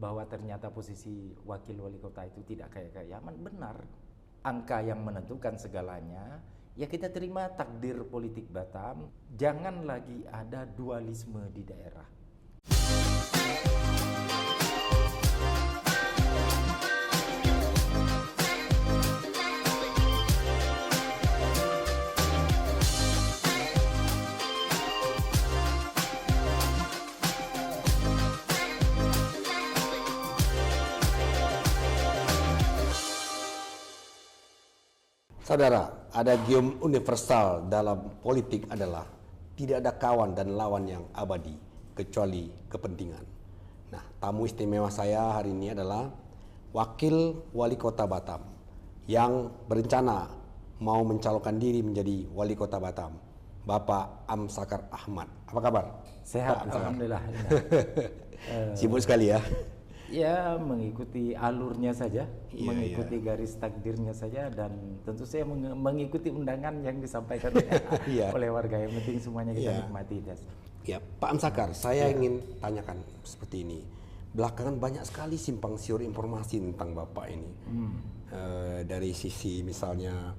bahwa ternyata posisi wakil wali kota itu tidak kayak Yaman, benar. Angka yang menentukan segalanya, ya kita terima takdir politik Batam, jangan lagi ada dualisme di daerah. Saudara, ada gium universal dalam politik adalah tidak ada kawan dan lawan yang abadi kecuali kepentingan. Nah, tamu istimewa saya hari ini adalah Wakil Wali Kota Batam yang berencana mau mencalonkan diri menjadi Wali Kota Batam, Bapak Amsakar Ahmad. Apa kabar? Sehat, alhamdulillah. Sibuk sekali ya. Ya, mengikuti alurnya saja, mengikuti iya. garis takdirnya saja, dan tentu saya mengikuti undangan yang disampaikan Iya. oleh warga. Yang penting semuanya kita Iya. nikmati. Ya, Pak Amsakar, saya ingin tanyakan seperti ini. Belakangan banyak sekali simpang siur informasi tentang Bapak ini. Dari sisi misalnya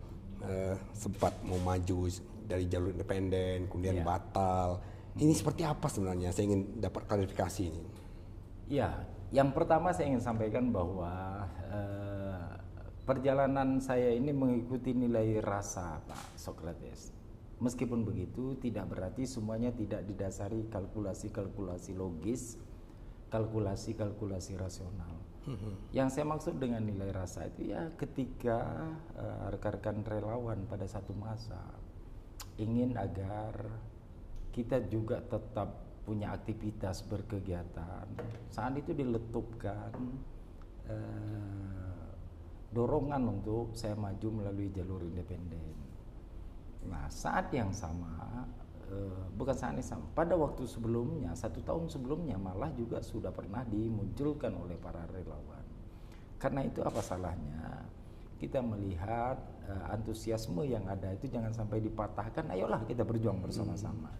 sempat mau maju dari jalur independen, kemudian batal. Ini seperti apa sebenarnya? Saya ingin dapat klarifikasi ini. Ya, yang pertama saya ingin sampaikan bahwa perjalanan saya ini mengikuti nilai rasa, Pak Socrates. Meskipun begitu, tidak berarti semuanya tidak didasari kalkulasi-kalkulasi logis, kalkulasi-kalkulasi rasional. Yang saya maksud dengan nilai rasa itu ya ketika rekan-rekan relawan pada satu masa ingin agar kita juga tetap punya aktivitas berkegiatan, saat itu diletupkan dorongan untuk saya maju melalui jalur independen. Nah, saat yang sama, bukan saat yang sama, pada waktu sebelumnya, 1 tahun sebelumnya malah juga sudah pernah dimunculkan oleh para relawan. Karena itu apa salahnya kita melihat antusiasme yang ada itu jangan sampai dipatahkan, ayolah kita berjuang bersama-sama.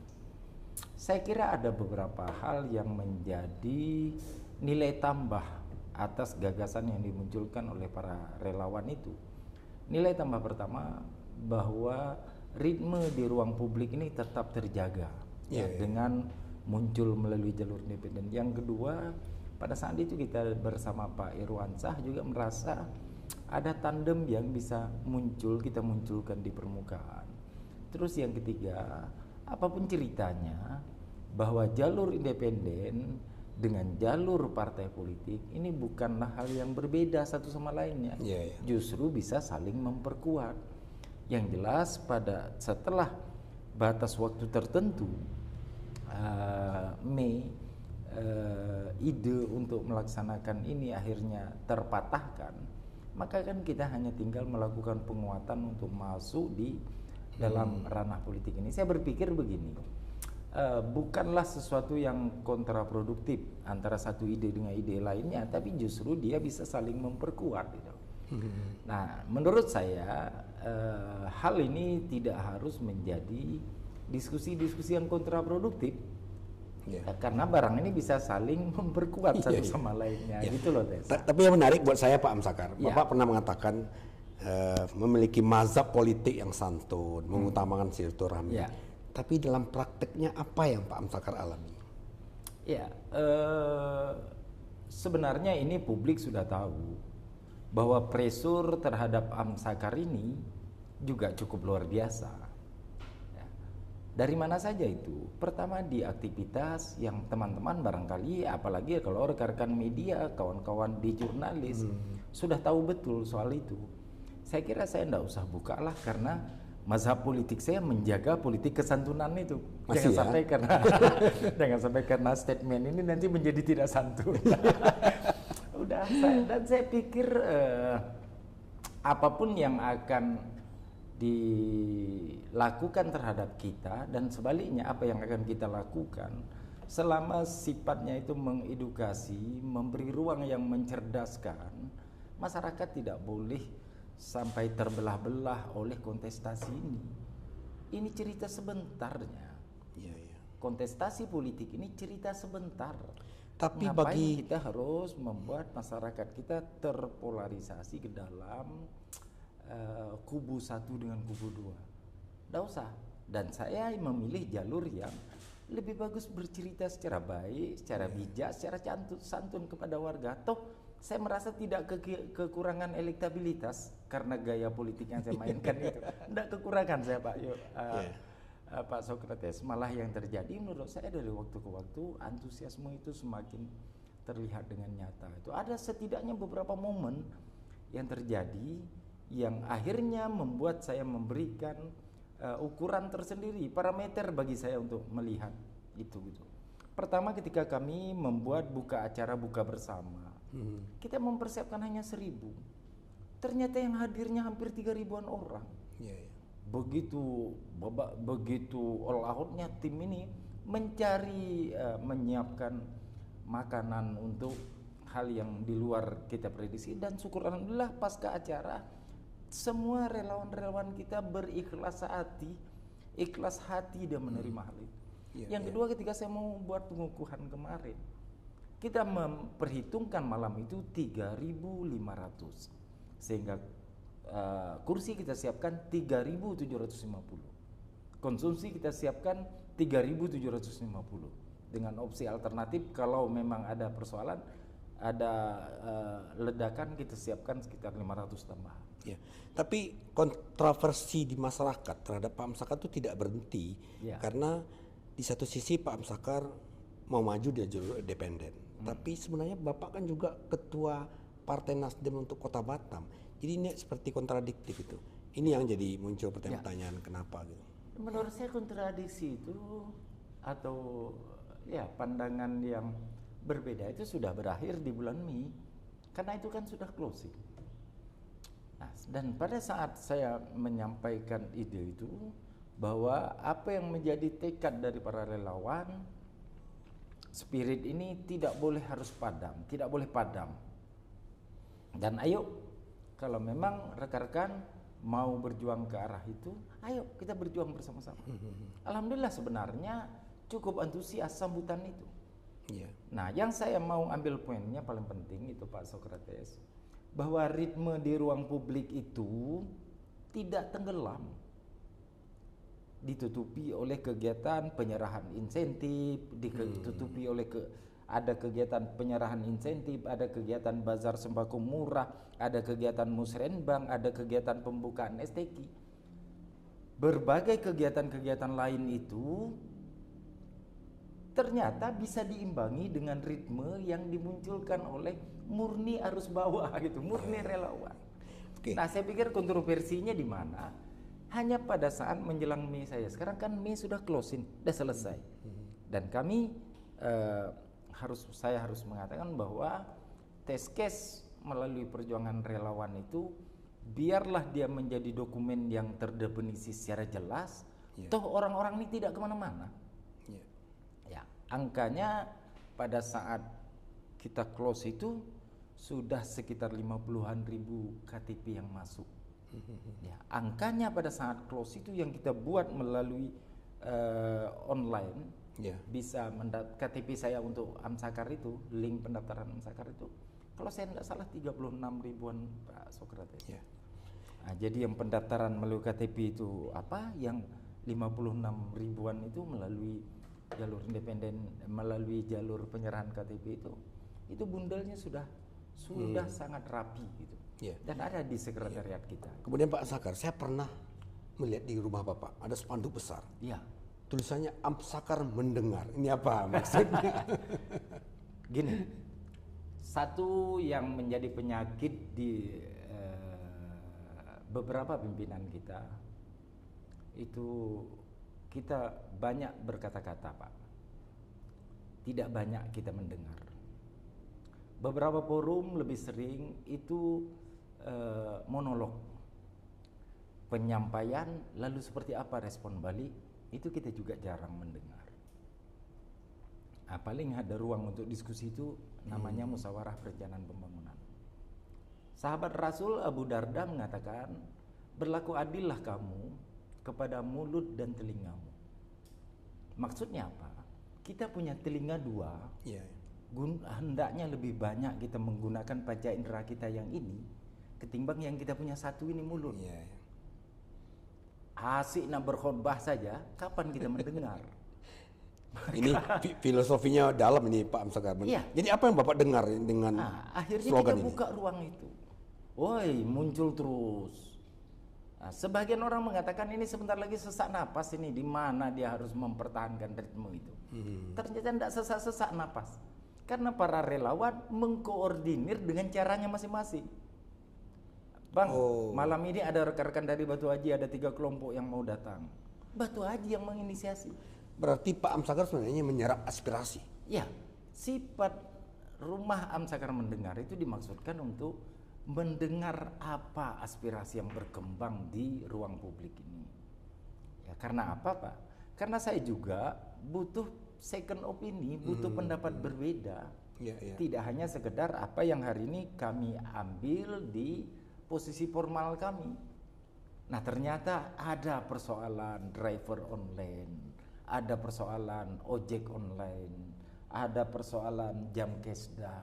Saya kira ada beberapa hal yang menjadi nilai tambah atas gagasan yang dimunculkan oleh para relawan itu. Nilai tambah pertama bahwa ritme di ruang publik ini tetap terjaga dengan muncul melalui jalur independen. Yang kedua, pada saat itu kita bersama Pak Irwansah juga merasa ada tandem yang bisa muncul, kita munculkan di permukaan. Terus yang ketiga, apapun ceritanya, bahwa jalur independen dengan jalur partai politik ini bukanlah hal yang berbeda satu sama lainnya. Justru bisa saling memperkuat. Yang jelas setelah batas waktu tertentu, Mei, ide untuk melaksanakan ini akhirnya terpatahkan, maka kan kita hanya tinggal melakukan penguatan untuk masuk di dalam ranah politik ini. Saya berpikir begini, bukanlah sesuatu yang kontraproduktif antara satu ide dengan ide lainnya, tapi justru dia bisa saling memperkuat gitu. Nah, menurut saya hal ini tidak harus menjadi diskusi-diskusi yang kontraproduktif, karena barang ini bisa saling memperkuat satu sama lainnya, gitu loh, Tes. Tapi yang menarik buat saya, Pak Amsakar, Bapak pernah mengatakan memiliki mazhab politik yang santun, mengutamakan silaturahmi. Tapi dalam prakteknya apa yang Pak Amsakar alami? Ya, sebenarnya ini publik sudah tahu bahwa pressure terhadap Amsakar ini juga cukup luar biasa. Ya. Dari mana saja itu? Pertama di aktivitas yang teman-teman barangkali, apalagi kalau rekan-rekan media, kawan-kawan di jurnalis sudah tahu betul soal itu. Saya kira saya tidak usah buka lah, karena mazhab politik saya menjaga politik kesantunan itu. Sampai jangan sampai karena statement ini nanti menjadi tidak santun. Udah, saya pikir apapun yang akan dilakukan terhadap kita dan sebaliknya apa yang akan kita lakukan, selama sifatnya itu mengedukasi, memberi ruang yang mencerdaskan, masyarakat tidak boleh sampai terbelah-belah oleh kontestasi ini. Ini cerita sebentarnya. Kontestasi politik ini cerita sebentar. Tapi Ngapain kita harus membuat masyarakat kita terpolarisasi ke dalam kubu satu dengan kubu dua? Tidak usah. Dan saya memilih jalur yang lebih bagus bercerita secara baik, secara bijak, secara santun kepada warga. Toh saya merasa tidak kekurangan elektabilitas karena gaya politik yang saya mainkan itu. Tidak kekurangan saya Pak Pak Sokrates. Malah yang terjadi menurut saya dari waktu ke waktu antusiasme itu semakin terlihat dengan nyata. Itu ada setidaknya beberapa momen yang terjadi yang akhirnya membuat saya memberikan ukuran tersendiri, parameter bagi saya untuk melihat itu gitu. Pertama ketika kami membuat acara buka bersama, kita mempersiapkan hanya 1.000. Ternyata yang hadirnya hampir 3.000-an orang. Begitu all outnya tim ini mencari menyiapkan makanan untuk hal yang di luar kita prediksi, dan syukur alhamdulillah pasca acara semua relawan-relawan kita berikhlas hati dan menerima hal itu. Yang kedua ketika saya mau buat pengukuhan kemarin, kita memperhitungkan malam itu 3.500 sehingga kursi kita siapkan 3.750, konsumsi kita siapkan 3.750 dengan opsi alternatif kalau memang ada persoalan, ada ledakan, kita siapkan sekitar 500 tambah. Ya, tapi kontroversi di masyarakat terhadap Pak Amsakar itu tidak berhenti karena di satu sisi Pak Amsakar mau maju di jalur independen, tapi sebenarnya Bapak kan juga ketua Partai Nasdem untuk Kota Batam, jadi ini seperti kontradiktif itu. Ini yang jadi muncul pertanyaan kenapa gitu. Menurut saya kontradiksi itu atau pandangan yang berbeda itu sudah berakhir di bulan Mei, karena itu kan sudah closing. Nah, dan pada saat saya menyampaikan ide itu bahwa apa yang menjadi tekad dari para relawan, spirit ini tidak boleh padam. Dan ayo kalau memang rekan-rekan mau berjuang ke arah itu, ayo kita berjuang bersama-sama. Alhamdulillah sebenarnya cukup antusias sambutan itu. Nah, yang saya mau ambil poinnya paling penting itu Pak Sokrates, bahwa ritme di ruang publik itu tidak tenggelam, ditutupi oleh kegiatan penyerahan insentif, ditutupi oleh ada kegiatan penyerahan insentif, ada kegiatan bazar sembako murah, ada kegiatan musrenbang, ada kegiatan pembukaan STQ. Berbagai kegiatan-kegiatan lain itu ternyata bisa diimbangi dengan ritme yang dimunculkan oleh murni arus bawah gitu, murni relawan. Nah, saya pikir kontroversinya di mana? Hanya pada saat menjelang Mei saya. Sekarang kan Mei sudah closing, sudah selesai. Dan kami saya harus mengatakan bahwa test case melalui perjuangan relawan itu biarlah dia menjadi dokumen yang terdefinisi secara jelas. Toh orang-orang ini tidak kemana-mana. Ya, angkanya pada saat kita close itu sudah sekitar 50-an ribu KTP yang masuk. Ya, angkanya pada saat close itu yang kita buat melalui online, bisa KTP saya untuk Amsakar itu, link pendaftaran Amsakar itu, kalau saya tidak salah 36 ribuan Pak Sokrates. Nah, jadi yang pendaftaran melalui KTP itu yang 56 ribuan itu melalui jalur independen, melalui jalur penyerahan KTP itu bundelnya sudah sangat rapi gitu. Dan ada di sekretariat kita. Kemudian Pak Amsakar, saya pernah melihat di rumah Bapak ada spanduk besar. Tulisannya Amsakar mendengar. Ini apa maksudnya? Gini, satu yang menjadi penyakit di beberapa pimpinan kita itu, kita banyak berkata-kata Pak, tidak banyak kita mendengar. Beberapa forum lebih sering itu monolog, penyampaian, lalu seperti apa respon balik, itu kita juga jarang mendengar. Nah, paling ada ruang untuk diskusi itu namanya musyawarah perencanaan pembangunan. Sahabat Rasul Abu Darda mengatakan, berlaku adillah kamu kepada mulut dan telingamu. Maksudnya apa? Kita punya telinga dua, hendaknya lebih banyak kita menggunakan panca indera kita yang ini ketimbang yang kita punya satu ini, mulut. Iya, iya. Asik nak berkhotbah saja, kapan kita mendengar? Ini filosofinya dalam ini Pak Amsakar. Iya. Jadi apa yang Bapak dengar dengan Akhirnya slogan kita ini? buka ruang itu. Woi, muncul terus. Nah, sebagian orang mengatakan ini sebentar lagi sesak napas ini, di mana dia harus mempertahankan ritme itu. Ternyata tidak sesak napas. Karena para relawan mengkoordinir dengan caranya masing-masing. Bang, malam ini ada rekan-rekan dari Batu Haji, ada 3 kelompok yang mau datang. Batu Haji yang menginisiasi. Berarti Pak Amsakar sebenarnya menyerap aspirasi. Ya, sifat rumah Amsakar mendengar itu dimaksudkan untuk mendengar apa aspirasi yang berkembang di ruang publik ini. Ya, karena apa, Pak? Karena saya juga butuh second opini, butuh pendapat berbeda. Ya, ya. Tidak hanya sekedar apa yang hari ini kami ambil di posisi formal kami. Nah, ternyata ada persoalan driver online, ada persoalan ojek online, ada persoalan jam kesda,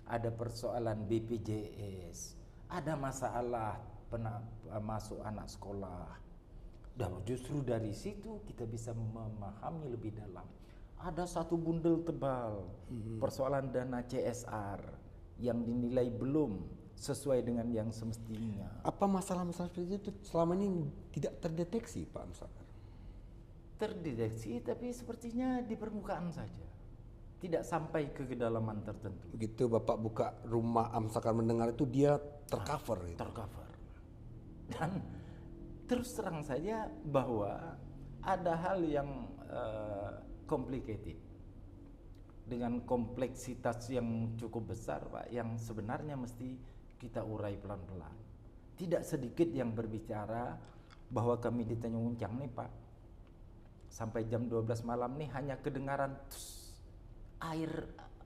ada persoalan BPJS, ada masalah masuk anak sekolah. Dan justru dari situ kita bisa memahami lebih dalam. Ada satu bundel tebal persoalan dana CSR yang dinilai belum sesuai dengan yang semestinya. Apa masalah-masalah seperti itu selama ini tidak terdeteksi Pak Amsakar? Terdeteksi, tapi sepertinya di permukaan saja, tidak sampai ke kedalaman tertentu. Begitu Bapak buka rumah Amsakar mendengar itu dia tercover. Tercover. Dan terus terang saja bahwa ada hal yang complicated dengan kompleksitas yang cukup besar, Pak, yang sebenarnya mesti kita urai pelan-pelan. Tidak sedikit yang berbicara bahwa kami di Tanjung Uncang nih, Pak, sampai jam 12 malam nih hanya kedengaran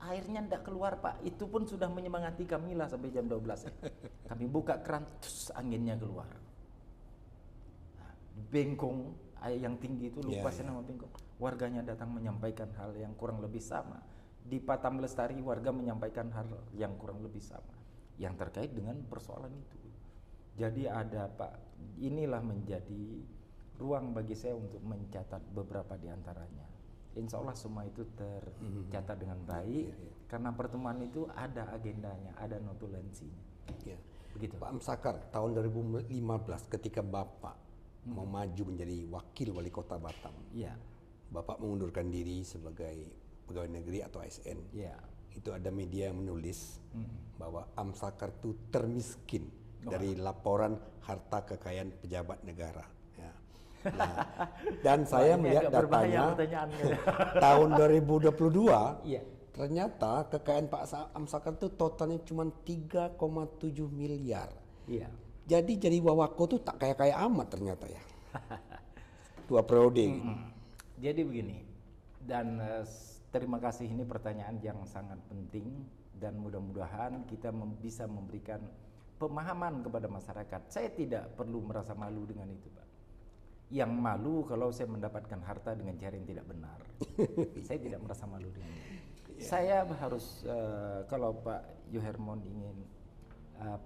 airnya tidak keluar, Pak. Itu pun sudah menyemangati kami lah sampai jam 12 ya. Kami buka keran, anginnya keluar. Nah, bengkong, air yang tinggi itu, lupa saya nama bengkong. Warganya datang menyampaikan hal yang kurang lebih sama. Di Patam Lestari warga menyampaikan hal yang kurang lebih sama yang terkait dengan persoalan itu. Jadi ada, Pak, inilah menjadi ruang bagi saya untuk mencatat beberapa di antaranya. Insya Allah semua itu tercatat dengan baik, karena pertemuan itu ada agendanya, ada notulensinya. Ya. Begitu. Pak Amsakar, tahun 2015 ketika Bapak mau maju menjadi wakil wali kota Batam, Ya, Bapak mengundurkan diri sebagai pegawai negeri atau ASN. ya. Itu ada media yang menulis bahwa Amsakar itu termiskin dari laporan harta kekayaan pejabat negara. Ya. Nah, dan saya melihat datanya tahun 2022, Iya. ternyata kekayaan Pak Amsakar itu totalnya cuma 3,7 miliar. Iya. Jadi Wawako tuh tak kaya-kaya amat ternyata ya. 2 periode. Jadi begini, dan terima kasih, ini pertanyaan yang sangat penting dan mudah-mudahan kita bisa memberikan pemahaman kepada masyarakat. Saya tidak perlu merasa malu dengan itu, Pak. Yang malu kalau saya mendapatkan harta dengan cara yang tidak benar. Saya tidak merasa malu dengan itu. Saya harus, kalau Pak Yuhermon ingin,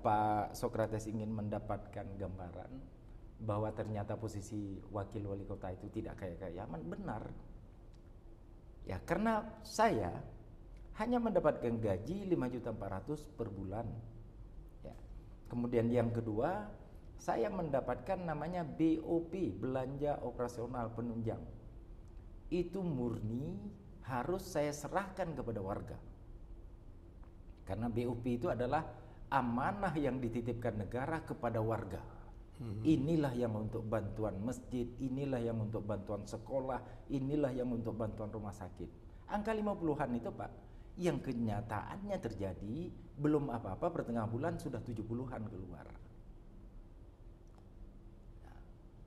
Pak Sokrates ingin mendapatkan gambaran bahwa ternyata posisi wakil wali kota itu tidak kaya-kaya amat, benar. Ya, karena saya hanya mendapatkan gaji 5.400.000 per bulan. Ya. Kemudian yang kedua, saya mendapatkan namanya BOP, belanja operasional penunjang. Itu murni harus saya serahkan kepada warga. Karena BOP itu adalah amanah yang dititipkan negara kepada warga. Inilah yang untuk bantuan masjid, inilah yang untuk bantuan sekolah, inilah yang untuk bantuan rumah sakit. Angka 50-an itu, Pak, yang kenyataannya terjadi belum apa-apa pertengahan bulan sudah 70-an keluar.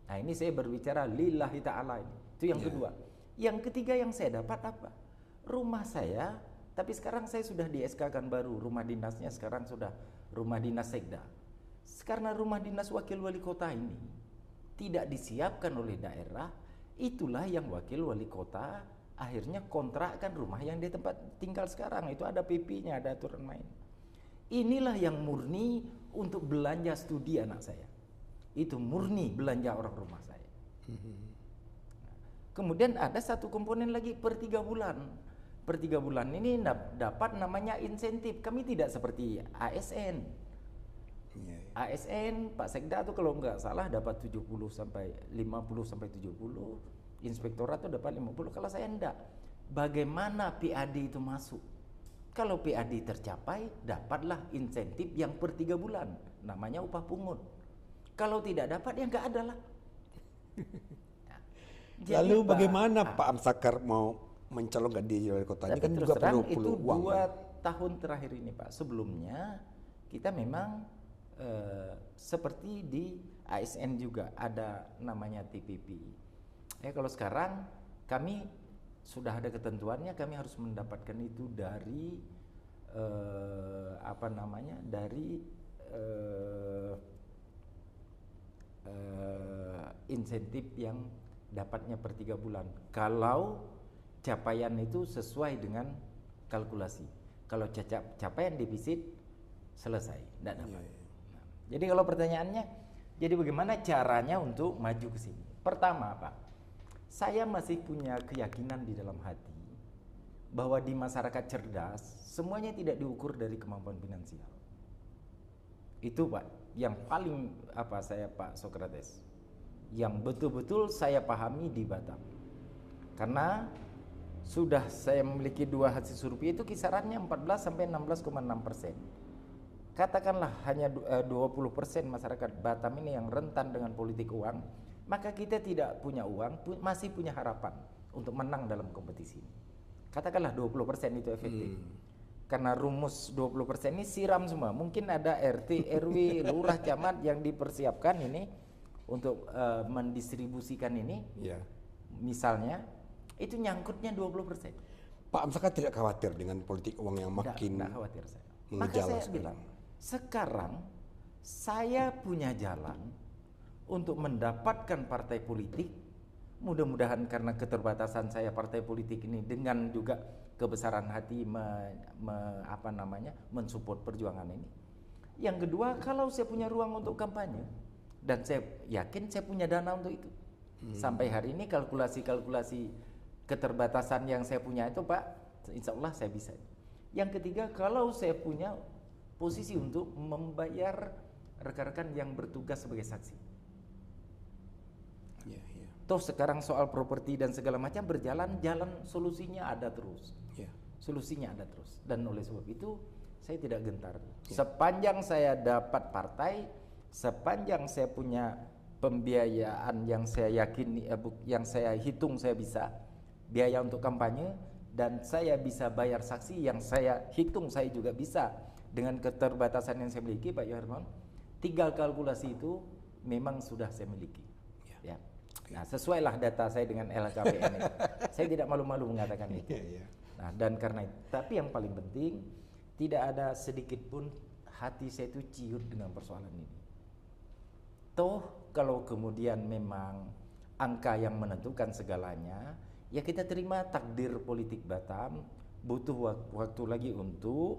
Nah, ini saya berbicara lillahi ta'ala ini. Itu yang kedua. Yang ketiga yang saya dapat apa? Rumah saya, tapi sekarang saya sudah di SK-kan baru, rumah dinasnya sekarang sudah rumah dinas sekda. Karena rumah dinas wakil wali kota ini tidak disiapkan oleh daerah, itulah yang wakil wali kota akhirnya kontrakkan rumah yang di tempat tinggal sekarang. Itu ada PP-nya, ada aturan main. Inilah yang murni untuk belanja studi anak saya. Itu murni belanja orang rumah saya. Kemudian ada satu komponen lagi per 3 bulan. Per 3 bulan ini dapat namanya insentif. Kami tidak seperti ASN. ASN Pak Sekda tuh kalau nggak salah dapat 70 sampai 50 sampai 70, inspektorat tuh dapat 50. Kalau saya enggak. Bagaimana PAD itu masuk? Kalau PAD tercapai, dapatlah insentif yang per 3 bulan, namanya upah pungut. Kalau tidak dapat ya nggak ada lah. Jadi, lalu bagaimana Pak Amsakar mau mencalonkan diri wali kota? Ini kan juga perlu uang. 2 tahun terakhir ini Pak. Sebelumnya kita memang seperti di ASN juga ada namanya TPP. Kalau sekarang kami sudah ada ketentuannya, kami harus mendapatkan itu dari dari insentif yang dapatnya per 3 bulan. Kalau capaian itu sesuai dengan kalkulasi. Kalau capaian defisit selesai, tidak dapat. Nah, jadi kalau pertanyaannya, jadi bagaimana caranya untuk maju ke sini? Pertama, Pak, saya masih punya keyakinan di dalam hati bahwa di masyarakat cerdas semuanya tidak diukur dari kemampuan finansial. Itu Pak, yang paling Pak Sokrates, yang betul-betul saya pahami di Batam. Karena sudah saya memiliki 2 hasil survei itu kisarannya 14 sampai 16,6%. Katakanlah hanya 20% masyarakat Batam ini yang rentan dengan politik uang, maka kita tidak punya uang, masih punya harapan untuk menang dalam kompetisi ini. Katakanlah 20% itu efektif. Karena rumus 20% ini siram semua. Mungkin ada RT, RW, lurah, camat yang dipersiapkan ini untuk mendistribusikan ini. Misalnya, itu nyangkutnya 20%. Pak Amsakar tidak khawatir dengan politik uang yang makin tidak khawatir saya. Maka saya bilang, sekarang saya punya jalan untuk mendapatkan partai politik. Mudah-mudahan karena keterbatasan saya partai politik ini dengan juga kebesaran hati mensupport perjuangan ini. Yang kedua, kalau saya punya ruang untuk kampanye dan saya yakin saya punya dana untuk itu. Sampai hari ini kalkulasi keterbatasan yang saya punya itu Pak, insya Allah saya bisa. Yang ketiga, kalau saya punya posisi untuk membayar rekan-rekan yang bertugas sebagai saksi. Toh sekarang soal properti dan segala macam berjalan, solusinya ada terus. Solusinya ada terus. Dan oleh sebab itu saya tidak gentar. Sepanjang saya dapat partai, sepanjang saya punya pembiayaan yang saya yakini, yang saya hitung saya bisa, biaya untuk kampanye, dan saya bisa bayar saksi yang saya hitung saya juga bisa dengan keterbatasan yang saya miliki, Pak Yoharman. 3 kalkulasi itu memang sudah saya miliki. Nah, sesuailah data saya dengan LHKPN itu. Saya tidak malu-malu mengatakan itu. Nah, dan karena itu, tapi yang paling penting tidak ada sedikit pun hati saya itu ciut dengan persoalan ini. Toh kalau kemudian memang angka yang menentukan segalanya, ya kita terima takdir politik Batam, butuh waktu lagi untuk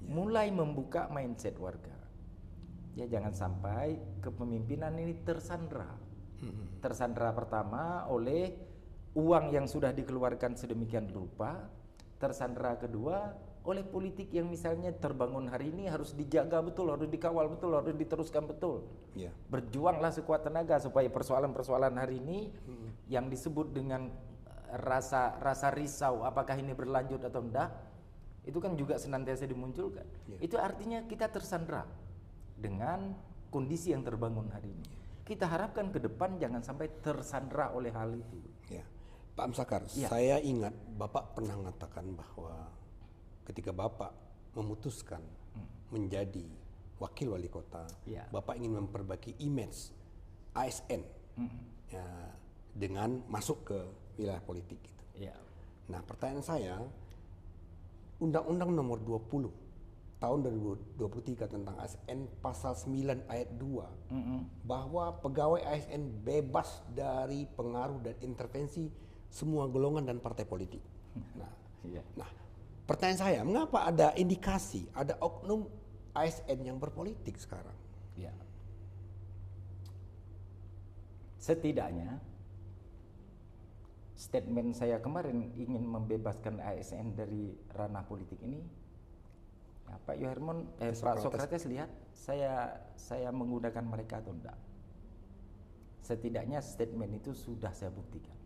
mulai membuka mindset warga. Ya jangan sampai kepemimpinan ini tersandra. Tersandra pertama oleh uang yang sudah dikeluarkan sedemikian rupa, tersandra kedua oleh politik yang misalnya terbangun hari ini harus dijaga betul, harus dikawal betul, harus diteruskan betul. Berjuanglah sekuat tenaga supaya persoalan-persoalan hari ini yang disebut dengan rasa risau apakah ini berlanjut atau enggak, itu kan juga senantiasa dimunculkan. Itu artinya kita tersandra dengan kondisi yang terbangun hari ini. Kita harapkan ke depan jangan sampai tersandra oleh hal itu. Pak Amsakar, saya ingat Bapak pernah mengatakan bahwa ketika Bapak memutuskan menjadi wakil wali kota, Bapak ingin memperbaiki image ASN dengan masuk ke wilayah politik gitu. Nah, pertanyaan saya, Undang-Undang Nomor 20 tahun 2023 tentang ASN pasal 9 ayat 2 bahwa pegawai ASN bebas dari pengaruh dan intervensi semua golongan dan partai politik. Nah, Iya. nah, pertanyaan saya, mengapa ada indikasi ada oknum ASN yang berpolitik sekarang? Ya. Setidaknya statement saya kemarin ingin membebaskan ASN dari ranah politik ini. Ya, Pak Yohermon, Pak Sokrates lihat saya menggunakan mereka atau enggak. Setidaknya statement itu sudah saya buktikan.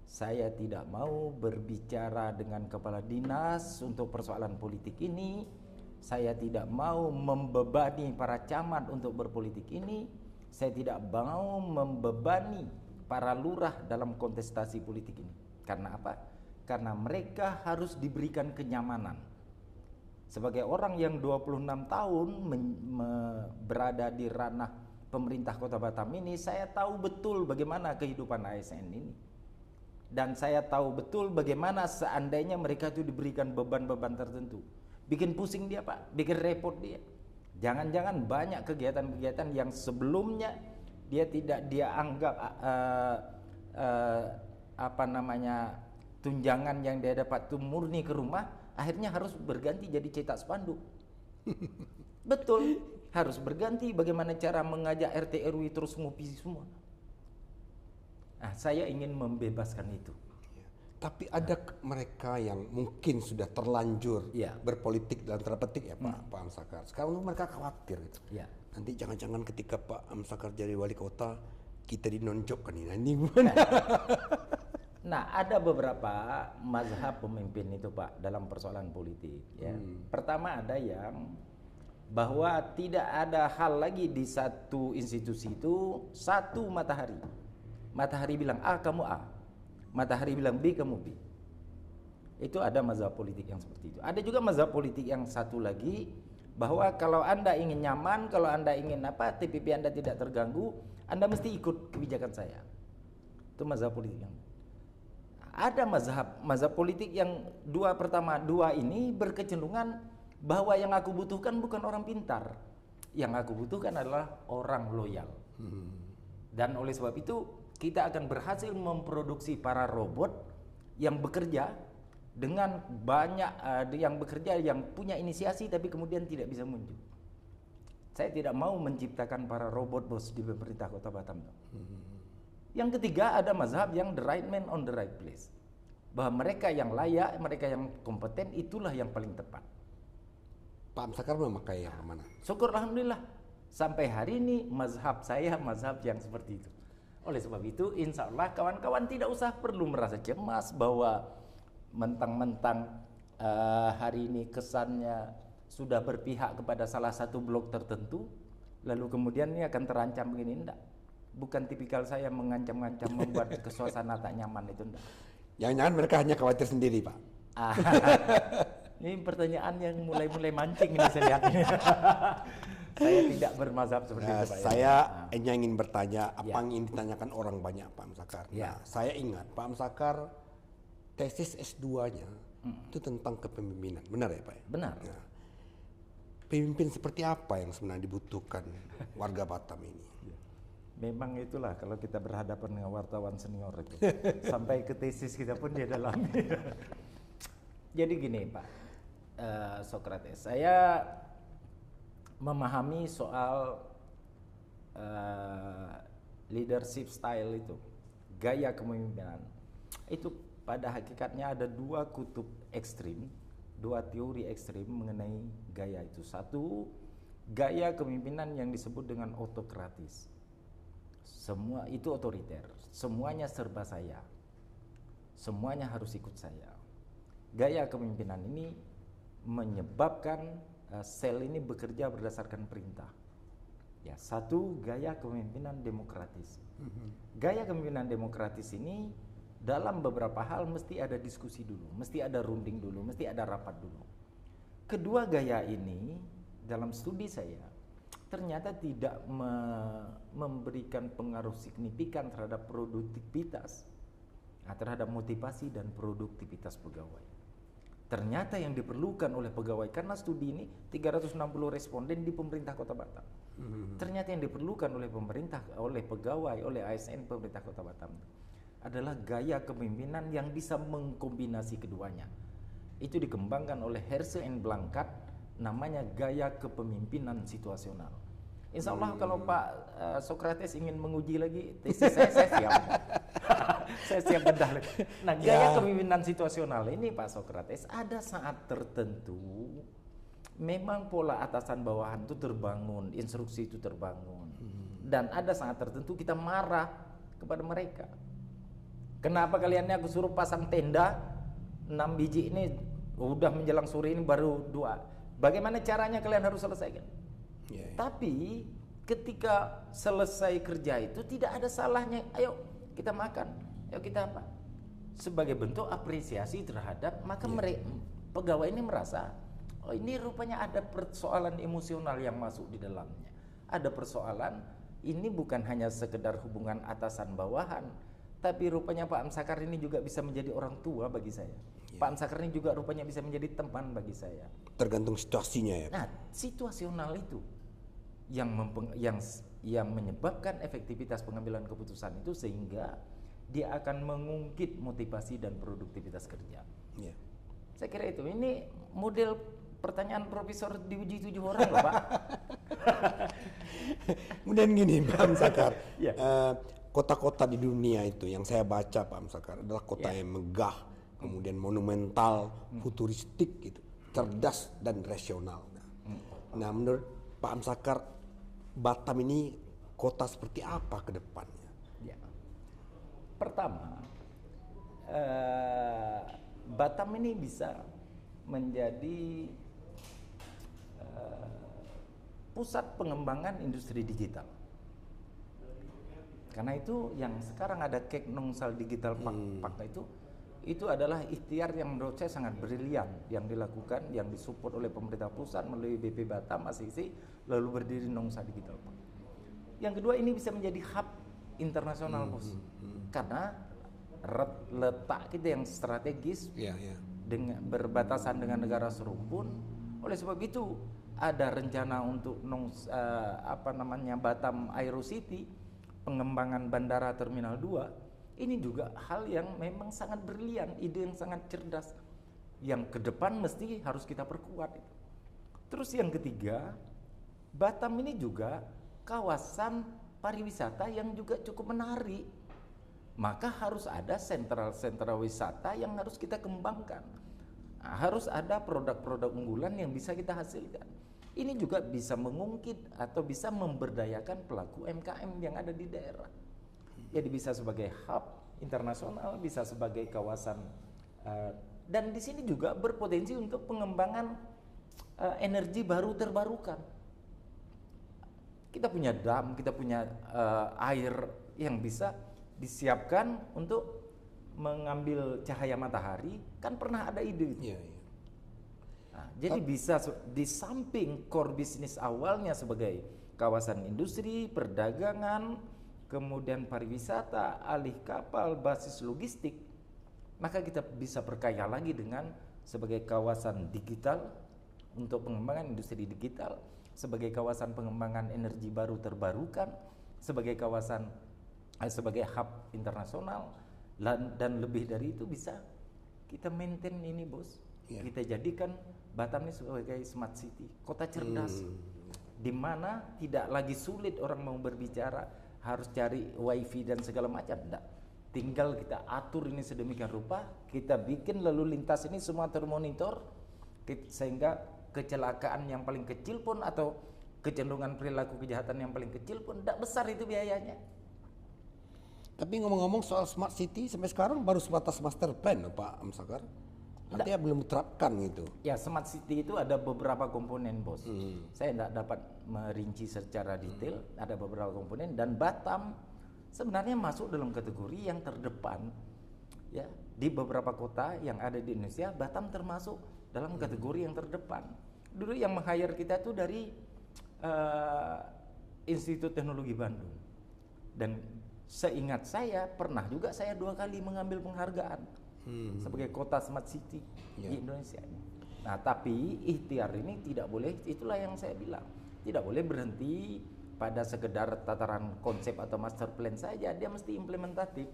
Saya tidak mau berbicara dengan kepala dinas untuk persoalan politik ini. Saya tidak mau membebani para camat untuk berpolitik ini. Saya tidak mau membebani para lurah dalam kontestasi politik ini. Karena apa? Karena mereka harus diberikan kenyamanan. Sebagai orang yang 26 tahun berada di ranah pemerintah Kota Batam ini, saya tahu betul bagaimana kehidupan ASN ini. Dan saya tahu betul bagaimana seandainya mereka itu diberikan beban-beban tertentu. Bikin pusing dia, Pak, bikin repot dia. Jangan-jangan banyak kegiatan-kegiatan yang sebelumnya dia anggap tunjangan yang dia dapat itu murni ke rumah, akhirnya harus berganti jadi cetak spanduk. Betul, harus berganti bagaimana cara mengajak RT RW terus ngopi semua. Nah, saya ingin membebaskan itu. Tapi ada mereka yang mungkin sudah terlanjur Ya. berpolitik dalam tanda petik ya Pak Amsakar. Sekarang mereka khawatir gitu. Ya. Nanti jangan-jangan ketika Pak Amsakar jadi wali kota kita dinonjokkan ini gimana? Nah, ada beberapa mazhab pemimpin itu Pak dalam persoalan politik ya. Pertama ada yang bahwa tidak ada hal lagi di satu institusi itu satu matahari. Matahari bilang A, kamu A. Matahari bilang B, kamu B. Itu ada mazhab politik yang seperti itu. Ada juga mazhab politik yang satu lagi bahwa kalau Anda ingin nyaman, kalau Anda ingin TPP Anda tidak terganggu, Anda mesti ikut kebijakan saya. Itu mazhab politik yang ada mazhab politik yang dua ini berkecenderungan bahwa yang aku butuhkan bukan orang pintar. Yang aku butuhkan adalah orang loyal. Dan oleh sebab itu kita akan berhasil memproduksi para robot yang bekerja dengan banyak yang punya inisiasi tapi kemudian tidak bisa muncul. Saya tidak mau menciptakan para robot bos di pemerintah Kota Batam. Yang ketiga ada mazhab yang the right man on the right place. Bahwa mereka yang layak, mereka yang kompeten itulah yang paling tepat. Pak Amsakar memakai yang mana? Syukur alhamdulillah. Sampai hari ini mazhab saya mazhab yang seperti itu. Oleh sebab itu insya Allah kawan-kawan tidak usah perlu merasa cemas bahwa mentang-mentang hari ini kesannya sudah berpihak kepada salah satu blok tertentu, lalu kemudian ini akan terancam begini. Enggak. Bukan tipikal saya mengancam-ancam membuat suasana tak nyaman itu enggak. Jangan-jangan mereka hanya khawatir sendiri Pak. Ini pertanyaan yang mulai mancing ini saya lihat. Saya tidak bermazhab seperti itu Pak. Saya hanya ingin bertanya apa yang ingin ditanyakan orang banyak Pak Amsakar. Ya. Nah, saya ingat Pak Amsakar tesis S2-nya itu tentang kepemimpinan. Benar ya Pak? Benar. Nah, pemimpin seperti apa yang sebenarnya dibutuhkan warga Batam ini? Memang itulah kalau kita berhadapan dengan wartawan senior itu. Sampai ke tesis kita pun dia dalami. Jadi gini Pak Sokrates, saya memahami soal leadership style itu, gaya kepemimpinan. Itu pada hakikatnya ada dua kutub ekstrim, dua teori ekstrim mengenai gaya itu. Satu, gaya kepemimpinan yang disebut dengan autokratis. Semua itu otoriter, semuanya serba saya. Semuanya harus ikut saya. Gaya kepemimpinan ini menyebabkan sel ini bekerja berdasarkan perintah. Ya, satu gaya kepemimpinan demokratis. Gaya kepemimpinan demokratis ini dalam beberapa hal mesti ada diskusi dulu, mesti ada runding dulu, mesti ada rapat dulu. Kedua gaya ini dalam studi saya ternyata tidak memberikan pengaruh signifikan terhadap produktivitas, terhadap motivasi dan produktivitas pegawai. Ternyata yang diperlukan oleh pegawai, karena studi ini 360 responden di pemerintah Kota Batam. Ternyata yang diperlukan oleh pemerintah, oleh pegawai, oleh ASN pemerintah Kota Batam, adalah gaya kepemimpinan yang bisa mengkombinasi keduanya. Itu dikembangkan oleh Herse and Blankat, namanya gaya kepemimpinan situasional. Insya Allah kalau Pak Socrates ingin menguji lagi tesis saya siap. Saya siap bedah lagi. Nah, gaya kepemimpinan situasional ini Pak Socrates, ada saat tertentu memang pola atasan bawahan itu terbangun, instruksi itu terbangun. Dan ada saat tertentu kita marah kepada mereka. Kenapa kalian ini aku suruh pasang tenda 6 biji ini, udah menjelang sore ini baru 2. Bagaimana caranya kalian harus selesaikan? Tapi ketika selesai kerja itu tidak ada salahnya, ayo kita makan, ayo kita apa? Sebagai bentuk apresiasi terhadap, maka mereka pegawai ini merasa, oh ini rupanya ada persoalan emosional yang masuk di dalamnya. Ada persoalan, ini bukan hanya sekedar hubungan atasan bawahan, tapi rupanya Pak Amsakar ini juga bisa menjadi orang tua bagi saya. Pak Amsakar ini juga rupanya bisa menjadi teman bagi saya. Tergantung situasinya ya. Nah, situasional itu yang menyebabkan efektivitas pengambilan keputusan itu, sehingga dia akan mengungkit motivasi dan produktivitas kerja. Saya kira itu. Ini model pertanyaan profesor diuji 7 orang loh Pak. Kemudian gini Pak Amsakar, kota-kota di dunia itu yang saya baca Pak Amsakar adalah kota yang megah, kemudian monumental, futuristik gitu, cerdas dan rasional. Nah, menurut Pak Amsakar, Batam ini kota seperti apa ke depannya? Pertama, Batam ini bisa menjadi pusat pengembangan industri digital. Karena itu yang sekarang ada Kek Nongsal Digital Park itu adalah ikhtiar yang menurut saya sangat brilian yang dilakukan, yang disupport oleh pemerintah pusat melalui BP Batam, ACC, lalu berdiri Nongsa Digital Park. Yang kedua, ini bisa menjadi hub internasional bos, karena letak kita yang strategis dengan berbatasan dengan negara serumpun. Oleh sebab itu ada rencana untuk Batam Aero City, pengembangan bandara Terminal 2. Ini juga hal yang memang sangat brilian, ide yang sangat cerdas, yang ke depan mesti harus kita perkuat itu. Terus yang ketiga, Batam ini juga kawasan pariwisata yang juga cukup menarik. Maka harus ada sentra-sentra wisata yang harus kita kembangkan. Nah, harus ada produk-produk unggulan yang bisa kita hasilkan. Ini juga bisa mengungkit atau bisa memberdayakan pelaku UMKM yang ada di daerah. Jadi bisa sebagai hub internasional, bisa sebagai kawasan, dan di sini juga berpotensi untuk pengembangan energi baru terbarukan. Kita punya dam, kita punya air yang bisa disiapkan untuk mengambil cahaya matahari. Kan pernah ada ide itu. Nah, jadi bisa di samping core bisnis awalnya sebagai kawasan industri, perdagangan, kemudian pariwisata, alih kapal, basis logistik, maka kita bisa berkaya lagi dengan sebagai kawasan digital untuk pengembangan industri digital, sebagai kawasan pengembangan energi baru terbarukan, sebagai kawasan sebagai hub internasional, dan lebih dari itu bisa kita maintain ini bos. Kita jadikan Batam ini sebagai smart city, kota cerdas, di mana tidak lagi sulit orang mau berbicara harus cari wifi dan segala macam. Enggak. Tinggal kita atur ini sedemikian rupa, kita bikin lalu lintas ini semua termonitor, sehingga kecelakaan yang paling kecil pun atau kecenderungan perilaku kejahatan yang paling kecil pun tidak besar itu biayanya. Tapi ngomong-ngomong soal smart city, sampai sekarang baru sebatas master plan Pak Amsakar. Artinya belum diterapkan gitu. Ya, smart city itu ada beberapa komponen bos. Saya tidak dapat merinci secara detail. Ada beberapa komponen, dan Batam sebenarnya masuk dalam kategori yang terdepan. Ya, di beberapa kota yang ada di Indonesia, Batam termasuk dalam kategori yang terdepan. Dulu yang meng-hire kita itu dari Institut Teknologi Bandung. Dan seingat saya pernah juga saya 2 kali mengambil penghargaan sebagai kota smart city di Indonesia. Nah, tapi ikhtiar ini tidak boleh, itulah yang saya bilang, tidak boleh berhenti pada sekedar tataran konsep atau master plan saja, dia mesti implementatif.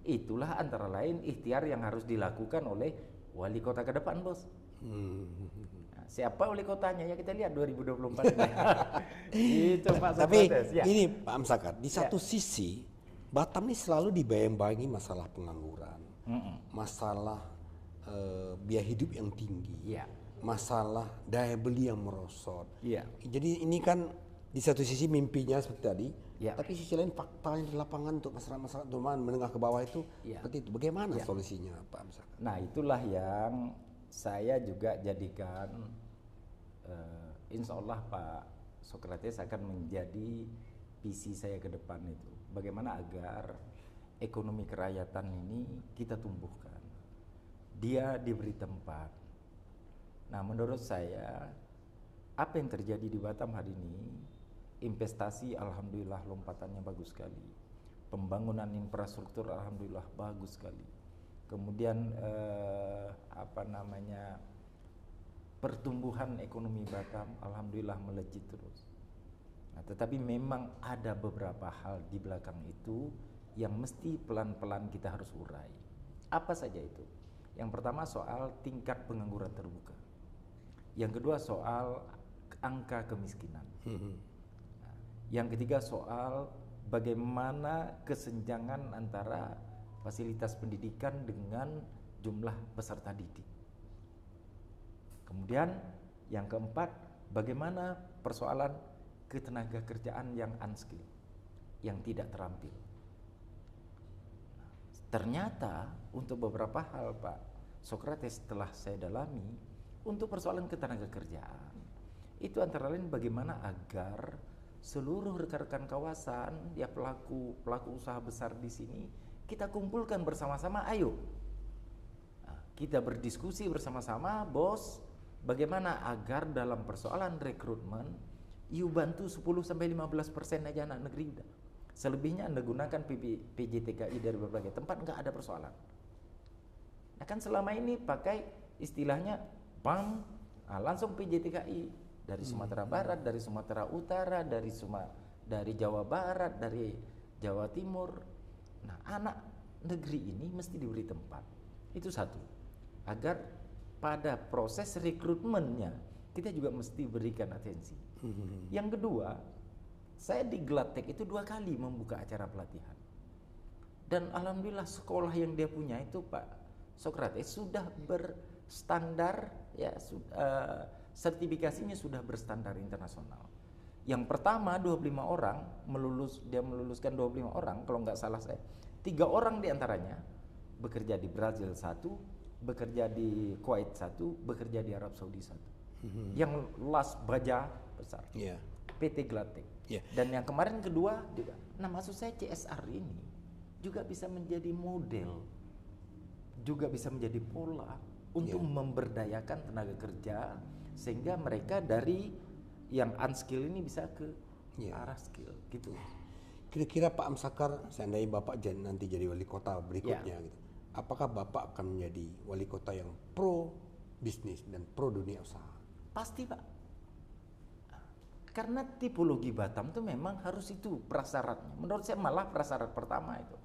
Itulah antara lain ikhtiar yang harus dilakukan oleh wali kota ke depan, Bos. Nah, siapa wali kotanya ya kita lihat 2024 ini. Itu Pak Tapi Sokrates ya. ini Pak Amsakar, di satu sisi Batam ini selalu dibayang-bayangi masalah pengangguran, masalah biaya hidup yang tinggi, Iya. masalah daya beli yang merosot. Iya. Jadi ini kan di satu sisi mimpinya seperti tadi, Iya. tapi sisi lain faktanya di lapangan untuk masyarakat rumahan menengah ke bawah itu Iya. seperti itu. Bagaimana solusinya Pak Amsakar? Nah, itulah yang saya juga jadikan insya Allah Pak Sokrates akan menjadi visi saya ke depan itu. Bagaimana agar ekonomi kerakyatan ini kita tumbuhkan. Dia diberi tempat. Nah, menurut saya apa yang terjadi di Batam hari ini, investasi alhamdulillah lompatannya bagus sekali. Pembangunan infrastruktur alhamdulillah bagus sekali. Kemudian pertumbuhan ekonomi Batam alhamdulillah melejit terus. Nah, tetapi memang ada beberapa hal di belakang itu yang mesti pelan-pelan kita harus urai. Apa saja itu? Yang pertama soal tingkat pengangguran terbuka. Yang kedua soal angka kemiskinan. Nah, yang ketiga soal bagaimana kesenjangan antara fasilitas pendidikan dengan jumlah peserta didik. Kemudian yang keempat, bagaimana persoalan ketenaga kerjaan yang unskilled, yang tidak terampil. Nah, ternyata untuk beberapa hal Pak Sokrates setelah saya dalami, untuk persoalan ketenaga kerjaan, itu antara lain bagaimana agar seluruh rekan-rekan kawasan, ya pelaku usaha besar di sini, kita kumpulkan bersama-sama, ayo. Nah, kita berdiskusi bersama-sama, bos, bagaimana agar dalam persoalan rekrutmen, you bantu 10-15% aja anak negeri udah. Selebihnya Anda gunakan PJTKI dari berbagai tempat, nggak ada persoalan. Nah kan selama ini pakai istilahnya BAM, langsung PJTKI dari Sumatera Barat, dari Sumatera Utara, dari Jawa Barat, dari Jawa Timur. Nah anak negeri ini mesti diberi tempat. Itu satu. Agar pada proses rekrutmennya kita juga mesti berikan atensi. Yang kedua, saya di Glatek itu 2 kali membuka acara pelatihan. Dan alhamdulillah sekolah yang dia punya itu Pak Sokrates sudah berstandar, ya sertifikasinya sudah berstandar internasional. Yang pertama 25 orang dia meluluskan 25 orang, kalau nggak salah saya. 3 orang diantaranya bekerja di Brazil 1, bekerja di Kuwait 1, bekerja di Arab Saudi 1. Yang last baja besar, PT Glatek. Dan yang kemarin kedua juga. Nah maksud saya CSR ini juga bisa menjadi model, juga bisa menjadi pola untuk memberdayakan tenaga kerja sehingga mereka dari yang unskill ini bisa ke arah skill gitu. Kira-kira Pak Amsakar, seandainya Bapak nanti jadi wali kota berikutnya gitu, apakah Bapak akan menjadi wali kota yang pro bisnis dan pro dunia usaha? Pasti Pak. Karena tipologi Batam itu memang harus itu prasyaratnya. Menurut saya malah prasyarat pertama itu.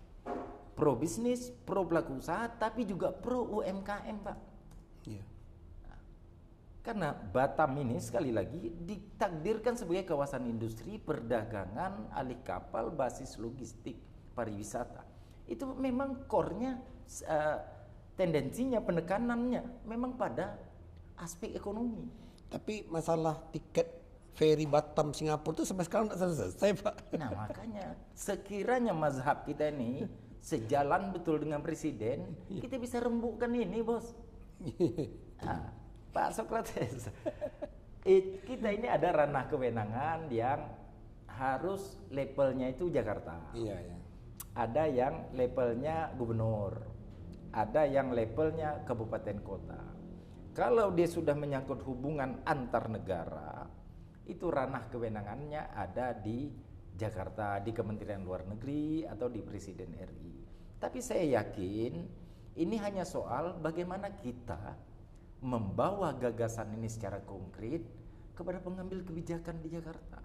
Pro bisnis, pro pelaku usaha, tapi juga pro UMKM Pak. Karena Batam ini sekali lagi ditakdirkan sebagai kawasan industri, perdagangan, alih kapal, basis logistik, pariwisata. Itu memang core-nya, tendensinya, penekanannya memang pada aspek ekonomi. Tapi masalah tiket ferry Batam Singapura itu sampai sekarang tidak selesai Pak. Nah makanya sekiranya mazhab kita ini sejalan betul dengan presiden, kita bisa rembukkan ini bos. Nah, Pak Sokrates, kita ini ada ranah kewenangan yang harus levelnya itu Jakarta. Ada yang levelnya gubernur, ada yang levelnya kabupaten kota. Kalau dia sudah menyangkut hubungan antar negara, itu ranah kewenangannya ada di Jakarta, di Kementerian Luar Negeri atau di Presiden RI. Tapi saya yakin ini hanya soal bagaimana kita membawa gagasan ini secara konkret kepada pengambil kebijakan di Jakarta.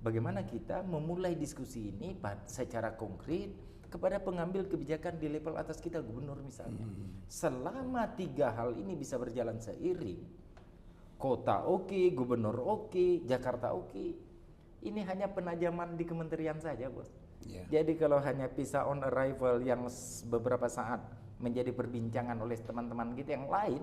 Bagaimana kita memulai diskusi ini secara konkret kepada pengambil kebijakan di level atas kita, gubernur misalnya. Selama 3 hal ini bisa berjalan seiring, kota oke, gubernur oke, Jakarta oke, ini hanya penajaman di kementerian saja, bos. Jadi kalau hanya visa on arrival yang beberapa saat menjadi perbincangan oleh teman-teman kita yang lain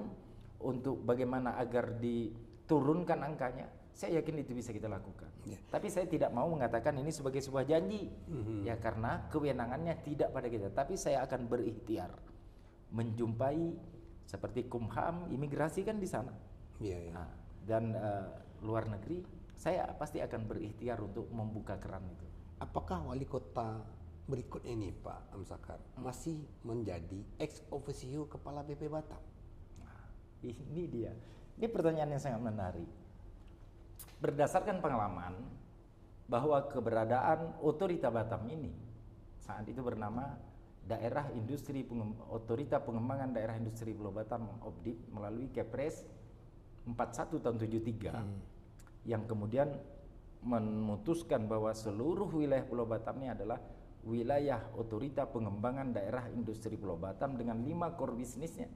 untuk bagaimana agar diturunkan angkanya, saya yakin itu bisa kita lakukan. Tapi saya tidak mau mengatakan ini sebagai sebuah janji, ya karena kewenangannya tidak pada kita. Tapi saya akan berikhtiar menjumpai seperti Kumham, imigrasi kan di sana, nah, dan luar negeri, saya pasti akan berikhtiar untuk membuka keran itu. Apakah wali kota berikutnya ini Pak Amsakar masih menjadi ex officio kepala BP Batam? Nah, ini dia. Ini pertanyaan yang sangat menarik. Berdasarkan pengalaman bahwa keberadaan Otorita Batam ini saat itu bernama Otorita Pengembangan Daerah Industri Pulau Batam (OPDIP) melalui Kepres 41 tahun 73 yang kemudian memutuskan bahwa seluruh wilayah Pulau Batam ini adalah wilayah Otorita Pengembangan Daerah Industri Pulau Batam dengan 5 core bisnisnya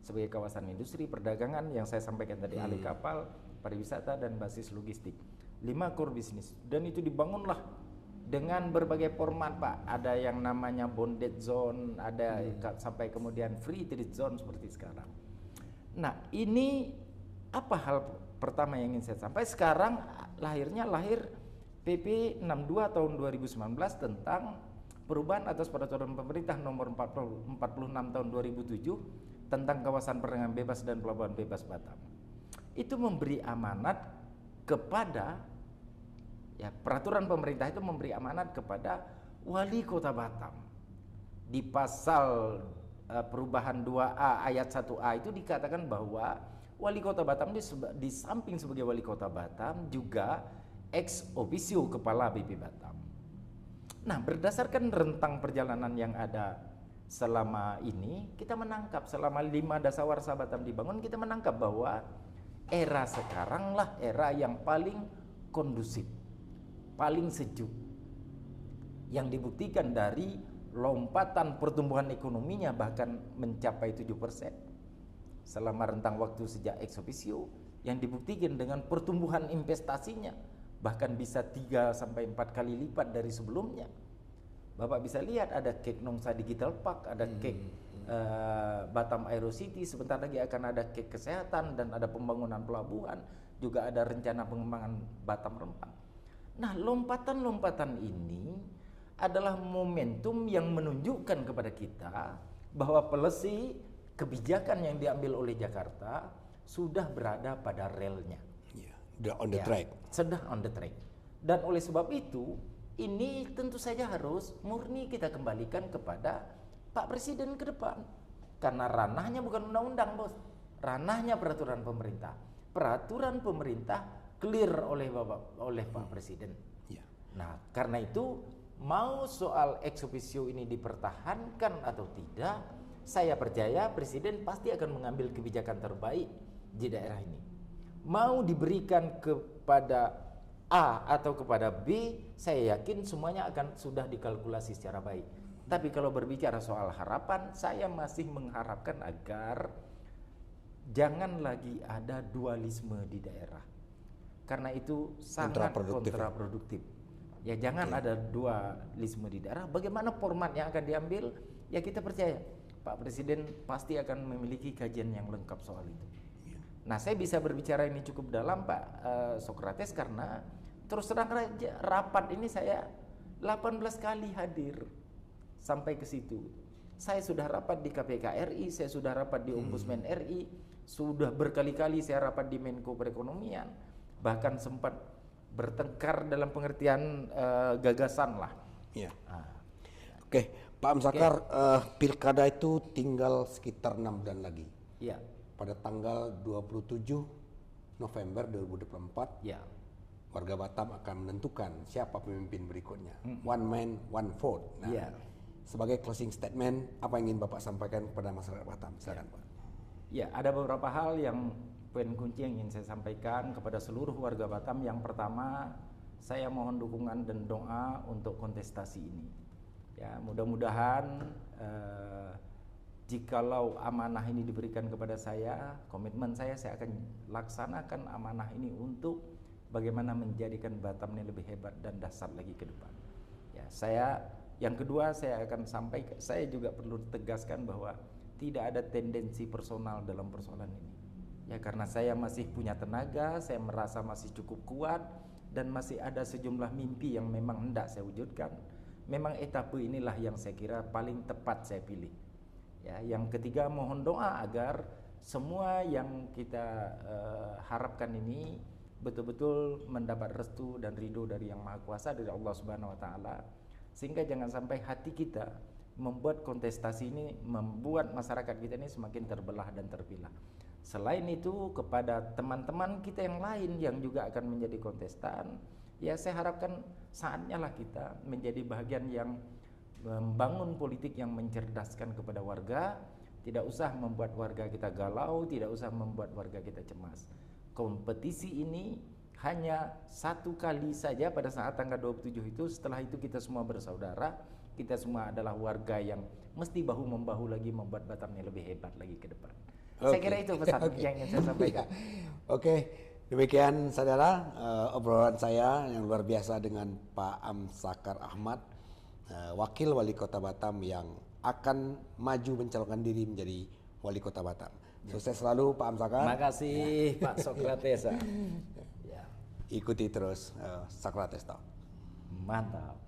sebagai kawasan industri, perdagangan yang saya sampaikan tadi, alih kapal, pariwisata, dan basis logistik. 5 core bisnis, dan itu dibangunlah dengan berbagai format, Pak. Ada yang namanya bonded zone, ada sampai kemudian free trade zone seperti sekarang. Nah, ini apa hal pertama yang ingin saya sampaikan? Sekarang lahir PP 62 tahun 2019 tentang perubahan atas peraturan pemerintah nomor 46 tahun 2007 tentang kawasan perdagangan bebas dan pelabuhan bebas Batam. Itu memberi amanat kepada, ya, peraturan pemerintah itu memberi amanat kepada wali kota Batam. Di pasal perubahan 2A ayat 1A itu dikatakan bahwa wali kota Batam di samping sebagai wali kota Batam juga ex officio kepala BP Batam. Nah, berdasarkan rentang perjalanan yang ada selama ini, kita menangkap selama 5 dasawarsa Batam dibangun, kita menangkap bahwa era sekarang lah era yang paling kondusif, paling sejuk, yang dibuktikan dari lompatan pertumbuhan ekonominya bahkan mencapai 7% selama rentang waktu sejak ex officio, yang dibuktikan dengan pertumbuhan investasinya bahkan bisa 3 sampai 4 kali lipat dari sebelumnya. Bapak bisa lihat ada Kek Nongsa Digital Park, ada Kek Batam Aero City, sebentar lagi akan ada Kek Kesehatan, dan ada pembangunan pelabuhan, juga ada rencana pengembangan Batam Rempang. Nah, lompatan-lompatan ini adalah momentum yang menunjukkan kepada kita bahwa policy kebijakan yang diambil oleh Jakarta sudah berada pada relnya. On the track. Sudah on the track. Dan oleh sebab itu, ini tentu saja harus murni kita kembalikan kepada Pak Presiden ke depan. Karena ranahnya bukan undang-undang, bos. Ranahnya peraturan pemerintah. Peraturan pemerintah clear oleh Pak Presiden. Nah, karena itu mau soal ex officio ini dipertahankan atau tidak, saya percaya Presiden pasti akan mengambil kebijakan terbaik di daerah ini. Mau diberikan kepada A atau kepada B, saya yakin semuanya akan sudah dikalkulasi secara baik. Tapi kalau berbicara soal harapan, saya masih mengharapkan agar jangan lagi ada dualisme di daerah. Karena itu sangat kontraproduktif. Ya, jangan ada dualisme di daerah. Bagaimana format yang akan diambil? Ya, kita percaya Pak Presiden pasti akan memiliki kajian yang lengkap soal itu. Nah, saya bisa berbicara ini cukup dalam, Pak Sokrates, karena terus terang saja rapat ini saya 18 kali hadir sampai ke situ. Saya sudah rapat di KPK RI, saya sudah rapat di Ombudsman RI, sudah berkali-kali saya rapat di Menko Perekonomian, bahkan sempat bertengkar dalam pengertian gagasan lah. Oke, Pak Amsakar, pilkada itu tinggal sekitar 6 bulan lagi. Pada tanggal 27 November 2024, warga Batam akan menentukan siapa pemimpin berikutnya. One man, one vote. Nah, sebagai closing statement, apa yang ingin Bapak sampaikan kepada masyarakat Batam? Silakan, Pak. Ya, ada beberapa hal yang poin kunci yang ingin saya sampaikan kepada seluruh warga Batam. Yang pertama, saya mohon dukungan dan doa untuk kontestasi ini. Ya, mudah-mudahan jikalau amanah ini diberikan kepada saya, komitmen saya akan laksanakan amanah ini untuk bagaimana menjadikan Batam ini lebih hebat dan dahsyat lagi ke depan. Ya, yang kedua saya akan sampaikan, saya juga perlu tegaskan bahwa tidak ada tendensi personal dalam persoalan ini. Ya, karena saya masih punya tenaga, saya merasa masih cukup kuat dan masih ada sejumlah mimpi yang memang hendak saya wujudkan. Memang etape inilah yang saya kira paling tepat saya pilih. Ya, yang ketiga mohon doa agar semua yang kita harapkan ini betul-betul mendapat restu dan ridho dari Yang Maha Kuasa, dari Allah Subhanahu wa taala. Sehingga jangan sampai hati kita membuat kontestasi ini membuat masyarakat kita ini semakin terbelah dan terpilah. Selain itu, kepada teman-teman kita yang lain yang juga akan menjadi kontestan, ya saya harapkan saatnya lah kita menjadi bagian yang membangun politik yang mencerdaskan kepada warga. Tidak usah membuat warga kita galau, tidak usah membuat warga kita cemas. Kompetisi ini hanya satu kali saja pada saat tanggal 27 itu. Setelah itu kita semua bersaudara, kita semua adalah warga yang mesti bahu-membahu lagi membuat Batamnya lebih hebat lagi ke depan. Saya kira itu pesan yang ingin saya sampaikan. Oke, demikian saudara obrolan saya yang luar biasa dengan Pak Am Sakar Ahmad, Wakil Wali Kota Batam yang akan maju mencalonkan diri menjadi Wali Kota Batam. Sukses selalu Pak Am Sakar. Terima kasih Pak Sokrates. Ikuti terus Sokrates Talk. Mantap.